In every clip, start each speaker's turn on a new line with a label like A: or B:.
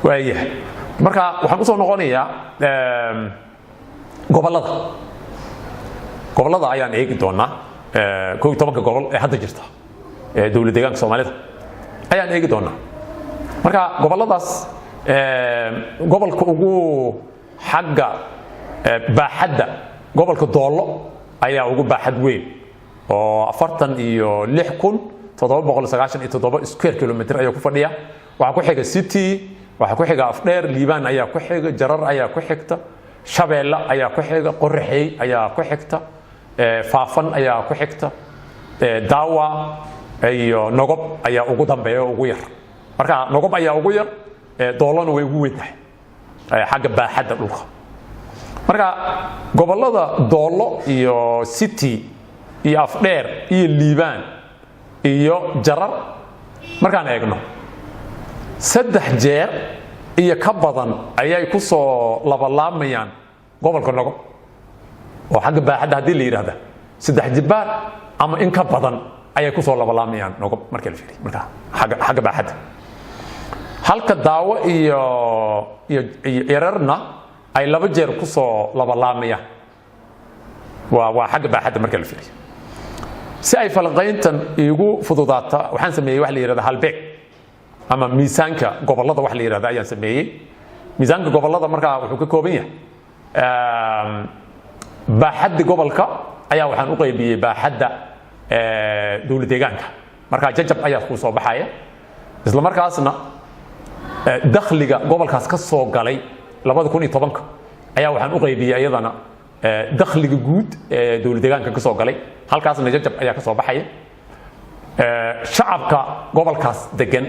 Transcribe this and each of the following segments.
A: waayahay marka waxaan u soo noqonayaa gobolada ayaan eegi doonaa 11 gobol ee hadda jirta ee dawlad deegaanka Soomaalida ayaan eegi doonaa marka goboladaas gobolka ugu xagga baaxadda gobolka Doolo ayaa ugu baaxad weyn oo 46,797 square kilometer ayaa ku fadhiya waxa ku xiga City waxa ku xiga Afdheer Liibaan ayaa ku xiga Jarar ayaa ku xigta Shabeelle ayaa ku xiga Qorraxay ayaa ku xigta Faafan ayaa ku xigta Daawa iyo Nogob ayaa ugu dambeeya ugu yar marka Nogob ayaa ugu yar Doolona way ugu weyn tahay xagga baaxadda dhulka marka gobolada Doolo iyo City iyo Afdheer iyo Liibaan iyo Jarar markaan eegno 3 jeer iyo ka badan ayay ku soo labalaamayaan gobolka Nogob oo xagga baaxadda hadii la yiraahdo 3 jibaar ama in ka badan ayay ku soo labalaamayaan Nogob markii la fiiriyo marka xagga baaxadda halka Daawo iyo Yararna ay 2 jeer ku soo labalaamayaan waa xagga baaxadda markii la fiiriyo si ay falqayntan igu fududaata waxaan sameeyay wax la yiraahdo halbeeg ama miisaanka gobolada wax la yiraahdo ayaan sameeyay miisaanka gobolada marka wuxuu ka kooban yahay baaxadda gobolka ayaa waxaan u qaybiyay baaxadda dawlad deegaanka marka jajab ayaa ku soo baxaya isla markaasna dakhliga gobolkaas ka soo galay 2010 ayaa waxaan u qaybiyay ayadana dakhliga guud ee dawlad deegaanka ka soo galay halkaasna jajab ayaa ka soo baxaya shacabka gobolkaas degan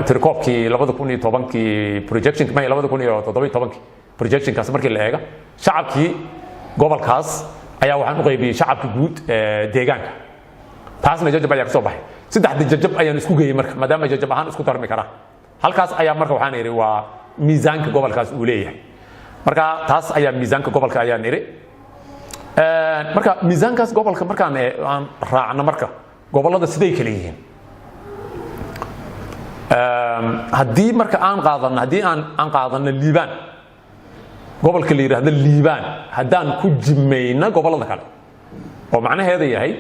A: tirkoobkii 2010 projection ma 2017 projection kaas markii la eega shacabkii gobolkaas ayaa waxaan u qaybiyay shacabka guud deegaanka taasna jajab ayaa ka soo baxay saddex jajab ayaan isku geeyay marka maadaama jajab ahaan isku darmi kara halkaas ayaa marka waxaan yiri waa miisaanka gobolkaas uu leeyahay marka taas ayaa miisaanka gobolka ayaa niri marka miisaankaas gobolka markaan aan raacno marka gobolada siday kala yihiin haddii marka aan qaadano Liibaan gobolka la yiraahdo Liibaan haddaan ku jimayna gobolada kale oo macnaheedu yahay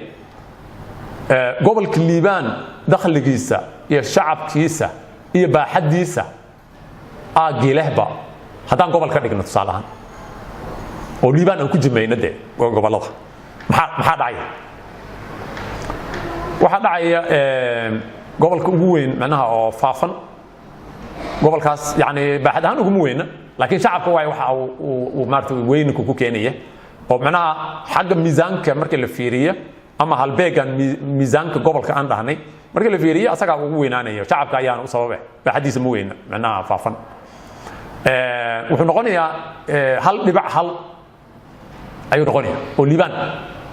A: gobolka Liibaan dakhligiisa iyo shacabkiisa iyo baaxadiisa aagilehba haddaan gobol ka dhigno tusaalahan oo Liibaan aan ku jimayna de gobolada maxaa dhacaya waxa dhacaya gobolka ugu weyn macnaha oo Faafan gobolkaas yaani baaxad ahaan ugu weyn laakiin shacabka waxa uu maartay weynku ku keenaya oo macnaha xagga miisaanka markii la fiiriyo ama halbeegan miisaanka gobolka aan dhahnay markii la fiiriyo asaga ugu weynaanayo shacabka ayaan u sababay baaxadiisa ma weyna macnaha Faafan wuxuu noqonayaa 1.1 ayuu noqonayaa oo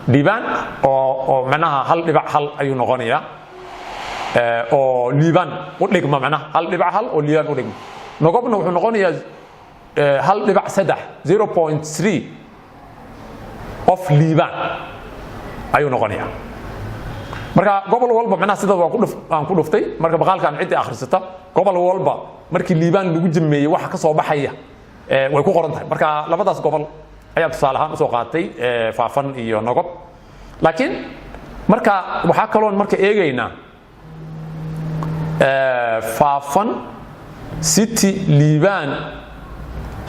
A: Liibaan oo macnaha 1.1 ayuu noqonayaa oo Liibaan u dhigma macnaha 1.1 oo Liibaan u dhigma Nogobna wuxuu noqonayaa 1.3 0.3 of Liibaan ayuu noqonayaa marka gobol walba macnaha sida aan ku dhuftay marka baqaalkan cid akhrisata gobol walba markii Liibaan lagu jimeeyay waxa ka soo baxaya way ku qoran tahay marka labadaas gobol ayaa tusaalahaan soo qaatay Faafan iyo Nogob laakiin marka waxa kaloon marka eegaynaa Faafan City Liibaan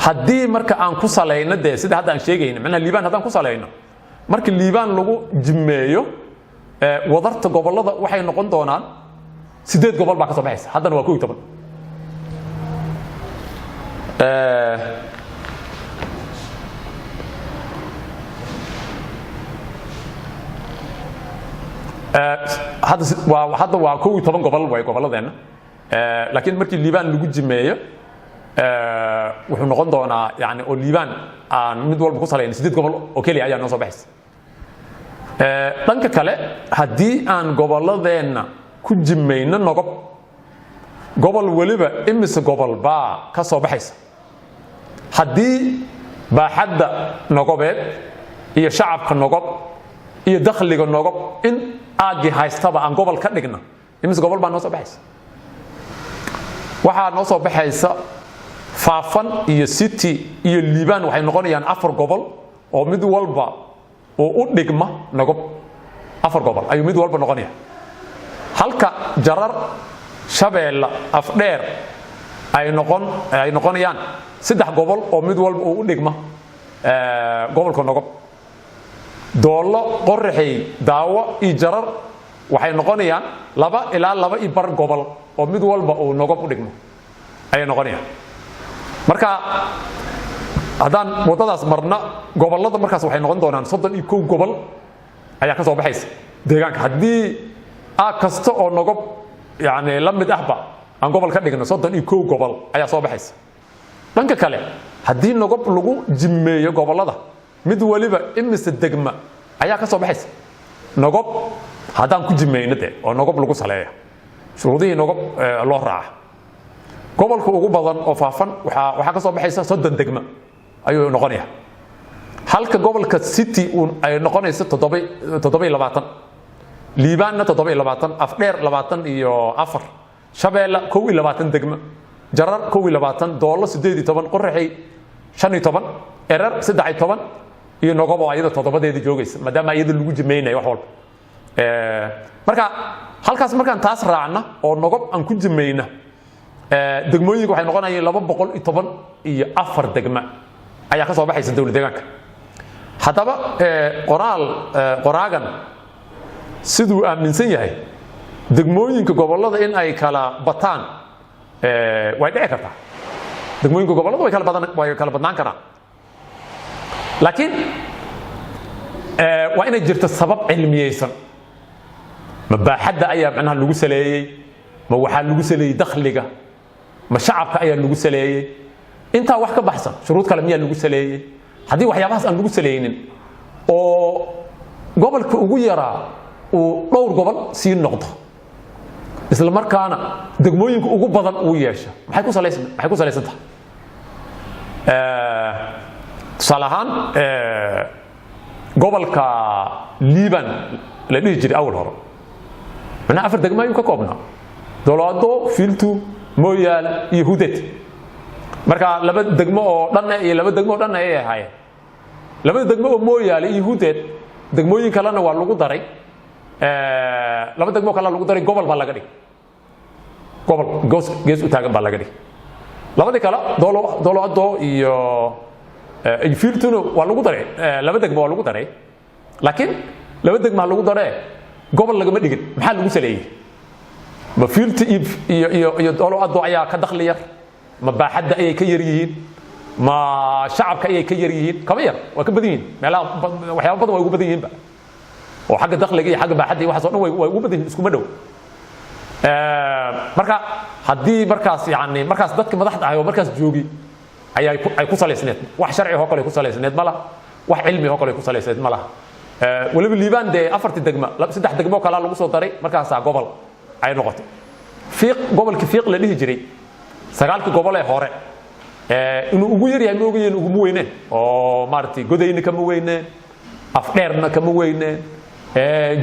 A: haddii marka aan ku salayno de sida hadda aan sheegayno macnaha Liibaan haddaan ku salayno markii Liibaan lagu jimeeyo wadarta gobolada waxay noqon doonaan 8 gobol baa ka soo baxaysa haddana waa 11 hadda waa 11 gobol way goboladeena laakiin markii Liibaan lagu jimeeyo wuxuu noqon doonaa yaani oo Liibaan aan mid walba ku salayno 8 gobol oo kaliya ayaa noo soo baxaysa dhanka kale haddii aan goboladeena ku jimayno Nogob gobol waliba imise gobol baa ka soo baxaysa haddii baaxadda Nogobeed iyo shacabka Nogob iyo dakhliga Nogob in aagi haystaba aan gobol ka dhigna imise gobol baa noo soo baxaysa waxaa noo soo baxaysa faafan iyo city iyo liibaan waxay noqonayaan 4 gobol oo mid walba oo u dhigma nogob 4 gobol ayuu mid walba noqonaya halka jarar shabeelle afdheer ay noqonayaan 3 gobol oo mid walba oo u dhigma gobolka nogob doolo qorraxay daawo iyo jarar waxay noqonayaan 2 ilaa 2 bar gobol oo mid walba oo nogob u dhigmo ay noqonayaan marka hadaan wadadaas marna gobolada markaas waxay noqon doonaan 31 gobol ayaa ka soo baxaysa deegaanka hadii kasta oo nogob yaani la mid ahba aan gobol ka dhigno 31 gobol ayaa soo baxaysa dhanka kale hadii nogob lagu jimeeyo gobolada mid waliba imise degma ayaa ka soo baxaysa nogob hadaan ku jimeeyno oo nogob lagu saleeyo shuruudihii nogob loo raaca gobolka ugu badan oo faafan waxa ka soo baxaysa 30 degma ayuu noqonaya halka gobolka city ay noqonaysa 7 liibaanna 7 afdheer 24 shabeelle 21 degma jarar 21 doolo 18 qorraxay 15 erar 13 iyo nogob oo ayada 7deedii joogaysa maadaama ayada lagu jimeeyay wax walba marka halkaas markaan taas raacna oo nogob aan ku jimeeyna degmooyinka waxay noqonayaan 214 degma ayaa ka soo baxaysa dawlad deegaanka hadaba qoraagan sidoo aaminsan yahay degmooyinka gobolada in ay kala bataan way dhici kartaa degmooyinka gobolada way kala badnaan karaan laakiin waa inay jirto sabab cilmiyeysan mabaaxadda ayaa macnaha lagu saleeyay ma waxa lagu saleeyay dakhliga ma shacabka ayaa lagu saleeyay inta wax ka baxsan shuruud kale miyaa lagu saleeyay hadii waxyaabahaas aan lagu saleeynin oo gobolka ugu yaraa uu dhowr gobol sii noqdo isla markaana degmooyinka ugu badan uu yeesho maxay ku salaysan tahay salahan gobolka liiban la dhihi jiray awal hore mana 4 degmo ayuu ka koobnaa dolaado filtu mooyaal iyo hudet marka 2 degmo oo dhan iyo 2 degmo oo dhan ay ahaayeen 2 degmo oo mooyaal iyo hudet degmooyin kalena waa lagu daray 2 degmo kale lagu daray gobol baa laga dhigay gobol gees u taagan baa laga dhigay labadii kale dolaado iyo filtuna waa lagu daray 2 degmo waa lagu daray laakiin 2 degmo lagu daray gobol laga ma dhigin maxaa lagu saleeyay ma filti iyo dolaado ayaa ka dakhli yar ma baaxadda ay ka yar yihiin ma shacabka ay ka yar yihiin kama yar waa ka badan yihiin meelaha waxyaabo badan way ugu badan yihiin ba oo xagga dakhliga iyo xagga baaxadda waxa soo dhan way ugu badan yihiin isku ma dhow marka hadii markaas yaani markaas dadka madaxda ah oo markaas joogi ay ku saleysneed wax sharci oo kale ku saleysneed malaha wax cilmi oo kale ku saleysneed malaha waliba liibaan de 4 degmo 3 degmo kala lagu soo daray markaas gobol ay noqotay fiiq gobolka fiiq la dhihi jiray 9 gobol ee hore inuu ugu yar yahay moogayeen ugu weyneen oo maartay godayna kama weyneen afdheerna kama weyneen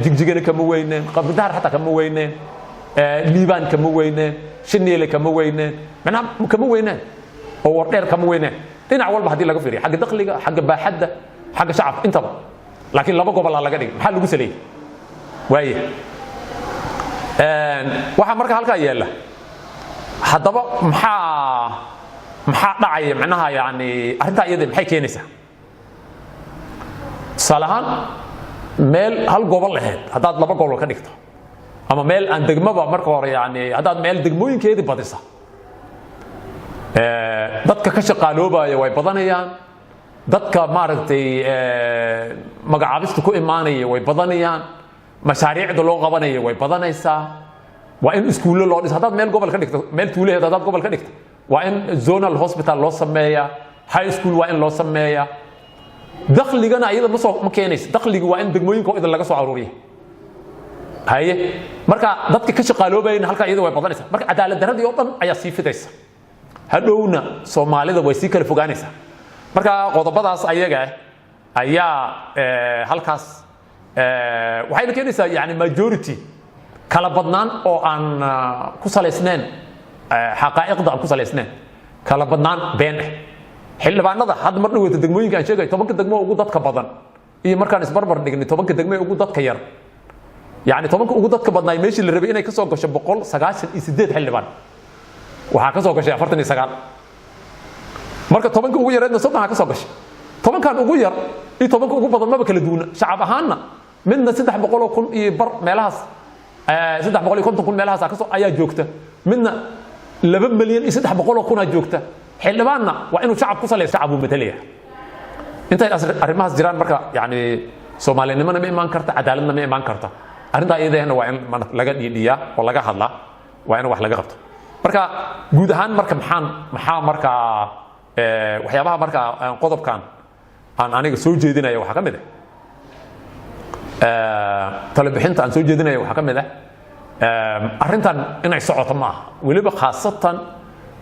A: jigjigana kama weyneen qabdahar xataa kama weyneen liibaan kama weyneen shiniile kama weyneen macna kama weyneen oo wardheer kama weyneen dhinac walba hadii laga fiiriyo xagga dakhliga xagga baaxadda xagga shacab intaba laakiin 2 gobol laga dhigay maxaa lagu saleeyay waaye waxa marka halka yeela hadaba maxaa dhacay macnaha yaani arinta iyada maxay keenaysaa salahan meel hal gobol lahayd hadaad 2 gobol ka dhigto ama meel aan degmaba marka hore yaani hadaad meel degmooyinkeedii badisa dadka ka shaqaaloobaya way badanayaan dadka maaragtay magacaabista ku imaanaya way badanayaan mashaariicda loo qabanaya way badanaysaa waa in iskuulo loo dhis hadaad meel gobol ka dhigto meel tuuleed hadaad gobol ka dhigto waa in zonal hospital loo sameeyaa high school waa in loo sameeyaa dakhligana ayada ma keenayso dakhliga waa in degmooyinka idin laga soo aruuriyo haye marka dadka ka shaqaaloobayna halka iyada way badanaysaa marka cadaalad daradii oo dhan ayaa sii fidaysa hadhowna Soomaalida way sii kala fogaanaysaa marka qodobadaas ayaga ayaa halkaas waxay keenaysaa yaani majority kala badnaan oo aan ku saleysneen xaqaa'iqda aan ku salaysnayn kala badnaan been ah xildhibaanada hadda mar dhaweeyta degmooyinka aan sheegay 10 degmo ugu dadka badan iyo markaan isbarbar dhignay 10 degmo ugu dadka yar يعني 10 ugu dadka badnaay meeshii la rabay inay ka soo gasho 198 xildhibaan waxa ka soo gashay 49 marka 10 ugu yareedna 3 ka soo gashay 10 kan ugu yar iyo 10 ugu badan ma kala duuna shacab ahaanna midna 300 kun iyo bar meelahaas 350 kun meelahaas ka soo ayaa joogta midna 2 milyan iyo 300 kun ayaa joogta xildhibaanna waa inuu shacab ku saleeyo shacab uu matalaya inta arrimahaas jiraan marka yani Soomaalinimada ma iman karta cadaaladna ma iman karta arinta iyadana waa in laga dhiidhiyaa oo laga hadlaa waa in wax laga qabto marka guud ahaan marka maxaa marka waxyaabaha marka qodobkan aan aniga soo jeedinayo waxa kamid talo bixinta aan soo jeedinayo waxa kamid arintan inay socoto ma aha waliba khaasatan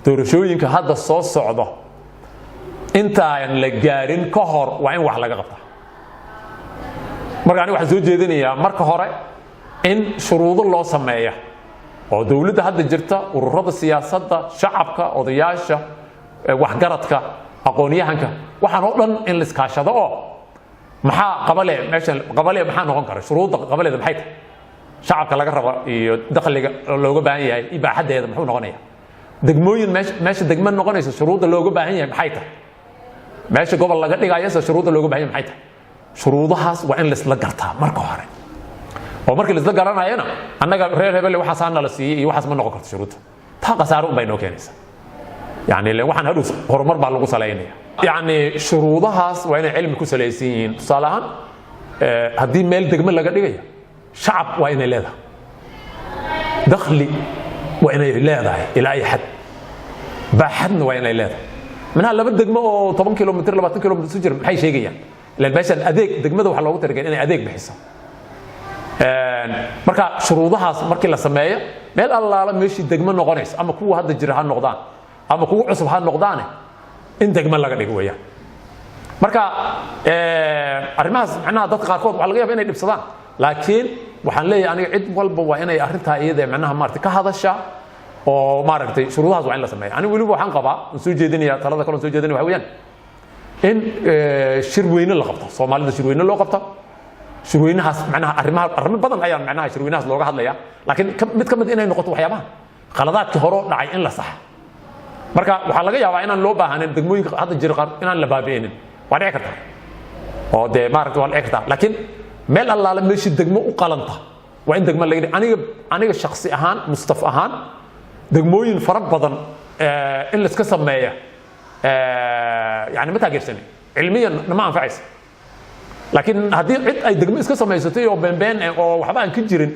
A: doorashooyinka hadda soo socdo inta aan la gaarin ka hor waa in wax laga qabto marka aniga waxaan soo jeedinayaa marka hore in shuruudo loo sameeyo oo dawladda hadda jirta ururada siyaasadda shacabka odayaasha waxgaradka aqoon-yahanka waxaan oo dhan in la iskaashado oo maxaa qabale maxaa noqon kara shuruudda qabaleeda maxay tahay shacabka laga rabo iyo dakhliga looga baahan yahay ibaaxadeeda muxuu noqonayaa degmooyin meesha degmo noqonaysa shuruudda looga baahan yahay maxay tahay meesha gobol laga dhigayo shuruudda looga baahan yahay maxay tahay shuruudahaas waa in la isla gartaa marka hore oo markii la isla garanayana annaga reer hebel waxa saan la siiyay iyo waxaas ma noqon karto shuruudda taa qasaaro bay noo keenaysaa يعني اللي waxaan hadhow horumar baa lagu saleeynaya يعني shuruudahaas waa inay cilmi ku saleysan yihiin tusaalahan haddii meel degmo laga dhigayo shacab waa inay leedahay dakhli waa inay leedahay ilaa ay xad baaxadna waa inay leedahay manaa laba degmo oo 10 kilomitir 20 kilomitir soo jira maxay sheegayaan ilaa meeshan adeeg degmada waxa loogu talagalay inay adeeg bixiso marka shuruudahaas markii la sameeyo meel allaala meeshii degmo noqonaysa ama kuwa hadda jira ha noqdaan ama kuwa cusub ha noqdaan in degmo laga dhigo weeyaan marka arrimahaas macnaha dadka qaarkood waxa laga yaabaa inay dhibsadaan laakiin waxaan leeyahay aniga cid walba waa inay arrintaa iyada macnaha maartay ka hadasha oo maaragtay shuruudahaas waa in la sameeyo aniga waliba waxaan qabaa soo jeedinayaa talada kale soo jeedinayaa waxa weeyaan in shirweyne la qabto Soomaalida shirweyne loo qabto shirweynahaas macnaha arrimo badan ayaa macnaha shirweynahaas looga hadlaya laakiin mid kamid inay noqoto waxyaabaha qaladaadkii hore dhacay in la sax marka waxa laga yaabaa inaan loo baahanin degmooyinka hadda jira qaar inaan la baabi'inin waa dhici kartaa oo de maaragtay waa dhici kartaa laakiin meel allaala meeshii degmo u qalanta waa in degmo laga dhigo aniga shakhsi ahaan mustaf ahaan degmooyin fara badan in la iska sameeyo يعني متى جرسني علميا ما أنفعش لكن هذه عد أي دقمة إسكا سميستي أو بين أو وحبان كجرين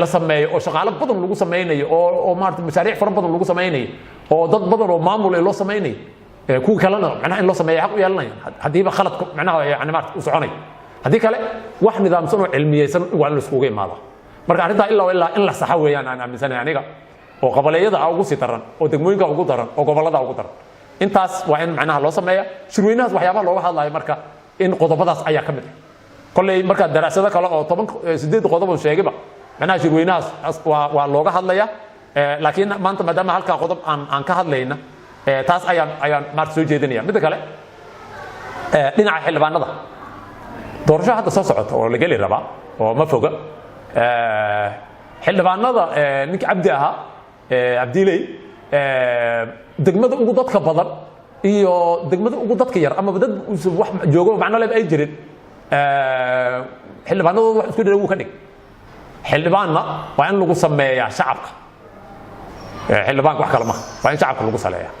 A: لسمي أو شغالة بدن لوجو سميني أو مارت مشاريع فرق بدن لوجو سميني أو ضد بدن أو معمول اللي سميني كو كلنا معناه إن لو سمي حق يلا هذه بخلط معناه يعني مارت وسعوني هذه كله واحد نظام سنو علمي سن وعلى السوق ماذا مرة عرفتها إلا إلا صحوي يعني أنا مثلا يعني أو قبلية أو قصي ترن أو دقموين أو قدرن أو قبلة أو قدرن intaas waa in macnaha loo sameeyo shirweynahaas waxyaabaha looga hadlayo marka in qodobadaas ayaa kamid kulay marka daraasado kale oo 8 qodob oo sheegayba macnaha shirweynahaas waa looga hadlaya laakiin maanta maadaama halka qodob aan ka hadlayna taas ayaan maarta soo jeedinaya mid kale dhinaca xildhibaanada doorasho hadda soo socota oo la gali raba oo ma foga xildhibaanada ninka Cabdi ahaa Cabdilay degmada ugu dadka badan iyo degmada ugu dadka yar ama dad wax joogo macna leeb ay jirin xildhibaanadooda wax isku dheerow ka dhig xildhibaanna waa in lagu sameeyaa shacabka xildhibaanka wax kale ma waa in shacabka lagu saleeyaa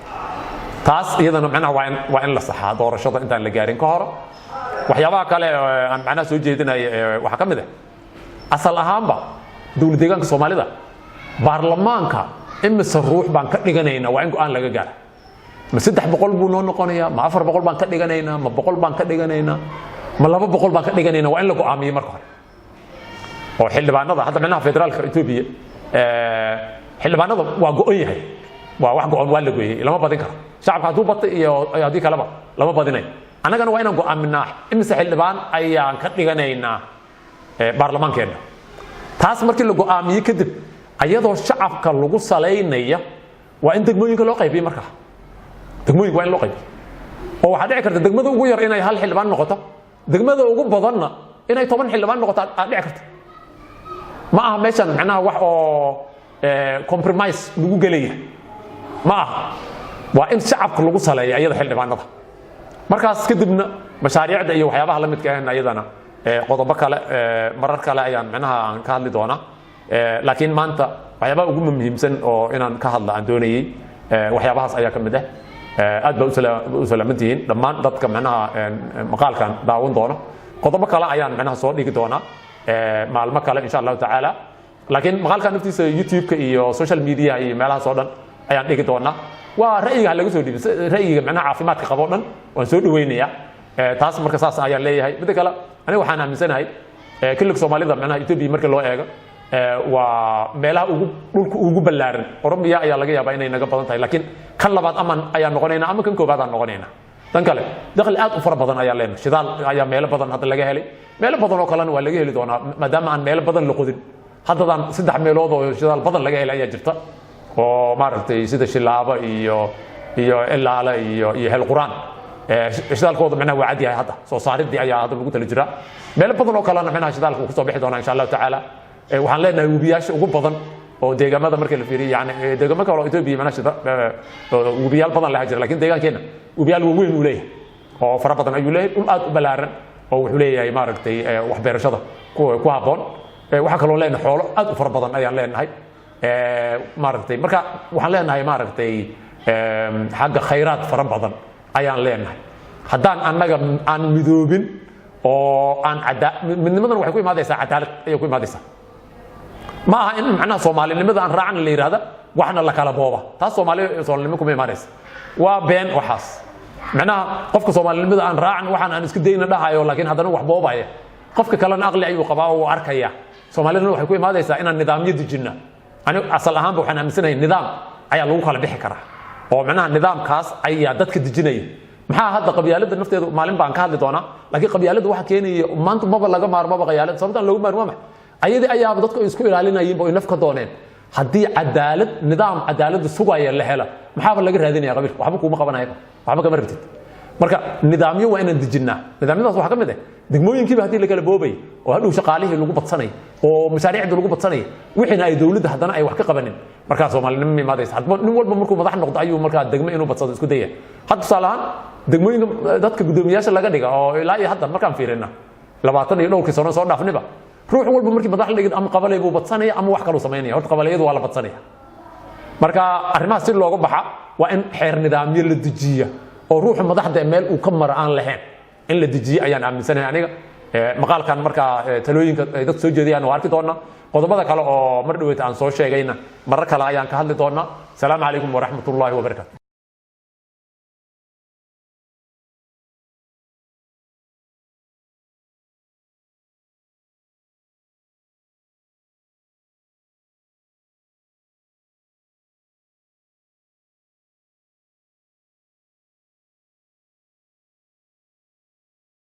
A: taas iyadana macnaha waa in la saxaa doorashada intaan la gaarin ka hor waxyaabaha kale aan macnaha soo jeedinay waxa kamid ah asal ahaanba dawlad deegaanka Soomaalida baarlamaanka imise ruux baan ka dhiganaynaa waa in go'aan laga gaaro ma 300 buu noo noqonayaa ma 400 baan ka dhiganaynaa ma 100 baan ka dhiganaynaa ma 200 baan ka dhiganaynaa waa in la go'aamiyo marka hore oo xildhibaanada hadda macnaha federaalka Itoobiya xildhibaanada waa go'an yahay waa wax go'an waa la gooyay lama badin karo shacabka haduu batay iyo hadii kaleba lama badinay annagana waa inaan go'aaminaa imise xildhibaan ayaan ka dhiganaynaa baarlamaankeena taas markii la go'aamiyo kadib ayadoo shacabka lagu saleynaya waa in degmooyinka loo qaybiyo markaa degmooyinka waa in loo qaybiyo oo waxaa dhici karta degmada ugu yar inay 1 xildhibaan noqoto degmada ugu badanna inay 10 xildhibaan noqoto dhici karta ma aha meeshan macnaha wax oo compromise lagu galaya ma aha waa in shacabka lagu saleeyo ayada xildhibaanada markaas kadibna mashaariicda iyo waxyaabaha la midka ah ayadana qodobo kale marar kale ayaan macnaha aan ka hadli doona laakiin maanta waxyaabaha ugu muhiimsan oo inaan ka hadla aan doonayay waxyaabahaas ayaa kamid ah aad baa u salaamantihiin dhammaan dadka macnaha maqaalkan daawan doona qodobo kale ayaan macnaha soo dhigi doona maalmo kale insha Allah taala laakiin maqaalkan naftiisa YouTube-ka iyo social media iyo meelahaas oo dhan ayaan dhigi doona waa ra'yiga laga soo dhibin ra'yiga macnaha caafimaadka qabo dhan waan soo dhaweynaya taas marka saas ayaan leeyahay mid kale aniga waxaan aaminsanahay kulliga Soomaalida macnaha Ethiopia marka loo eego waa meelaha dhulka ugu ballaaran Oromiya ayaa laga yaabaa inay naga badan tahay laakiin kan labaad ama ayaan noqonaynaa ama kan koobaad aan noqonaynaa tan kale dakhli aad u fara badan ayaa leenahay shidaal ayaa meelo badan hadda laga helay meelo badan oo kalena waa laga heli doonaa maadaama aan meelo badan la qodin haddadaan 3 meelood oo shidaal badan laga helay ayaa jirta oo maaragtay sida Shilaaba iyo Ilaala iyo Hel Quraan shidaalkooda macnaha waa cad yahay hadda soo saaridii ayaa hadda lagu tala jiraa meelo badan oo kalena macnaha shidaalku ku soo bixi doona insha Allah taala waxaan leenahay webiyaasha ugu badan oo deegaamada marka la fiiriyo yani deegaamada kale oo Ethiopia macnaha webiyaal badan la jira laakiin deegaankeena webiyaal weyn uu leeyahay oo fara badan ayuu leeyahay dhul aad u ballaaran oo wuxuu leeyahay maaragtay wax beerashada ku haboon waxa kale oo leenahay xoolo aad u fara badan ayaan leenahay maaragtay marka waxaan leenahay maaragtay xagga khayraad fara badan ayaan leenahay haddaan annaga aan midoobin oo aan midnimadan waxay ku imaadaysaa cadaalad ayay ku imaadaysaa ma aha in macnaha Soomaalinimada aan raacana la yiraahdo waxna la kala booba taas Soomaalinimo kuma imaanaysa waa been waxaas macnaha qofka Soomaalinimada aan raacan waxaan aan isku dayna dhahayo laakiin haddana wax boobaya qofka kalena aqli ayuu qabaa oo arkaya Soomaalida waxay ku imaadaysaa inaan nidaamyo dejinna aniga asal ahaan waxaan aaminsanahay nidaam ayaa lagu kala bixi karaa oo macnaha nidaamkaas ayaa dadka dejinaya maxaa hadda qabyaalada nafteedu maalin baan ka hadli doonaa laakiin qabyaalada waxa keenaya maanta maba laga maarmaba qabyaalada sababtan lagu maarmo ayadii ayaa dadku isku ilaalinayeen oo nafka dooneen haddii cadaalad nidaam cadaalad sugaya la helo maxaa laga raadinaya qabiil waxba kuma qabanayo waxba kama rabtid marka nidaamyo waa inaan dejinaa nidaamyadaas waxa kamid ah degmooyinkiiba hadii la kala boobay oo hadhow shaqaalihii lagu badsanay oo mashaariicda lagu badsanay wixina ay dawladda haddana ay wax ka qabanin marka Soomaalinimo imaadaysa hadba nin walba markuu madax noqdo ayuu marka degmo inuu badsado isku dayay hadda salahan degmooyinka dadka gudoomiyaasha laga dhiga oo ilaa iyo hadda markaan fiirina 20 iyo dhowrkii sano soo dhaafniba ruux walba markii madax la dhigay ama qabalay buu badsanaya ama wax kale uu sameynaya horta qabalayadu waa la badsanaya marka arrimaha si looga baxa waa in xeer nidaamyo la dejiyo oo ruuxa madaxda meel uu ka mar aan lahayn in la dejiyo ayaan aaminsanahay aniga maqaalkan marka talooyinka ay dad soo jeediyaan waa arki doona qodobada kale oo mar dhaweeyta aan soo sheegayna marar kale ayaan ka hadli doona salaamu calaykum wa rahmatullaahi wa barakaatuh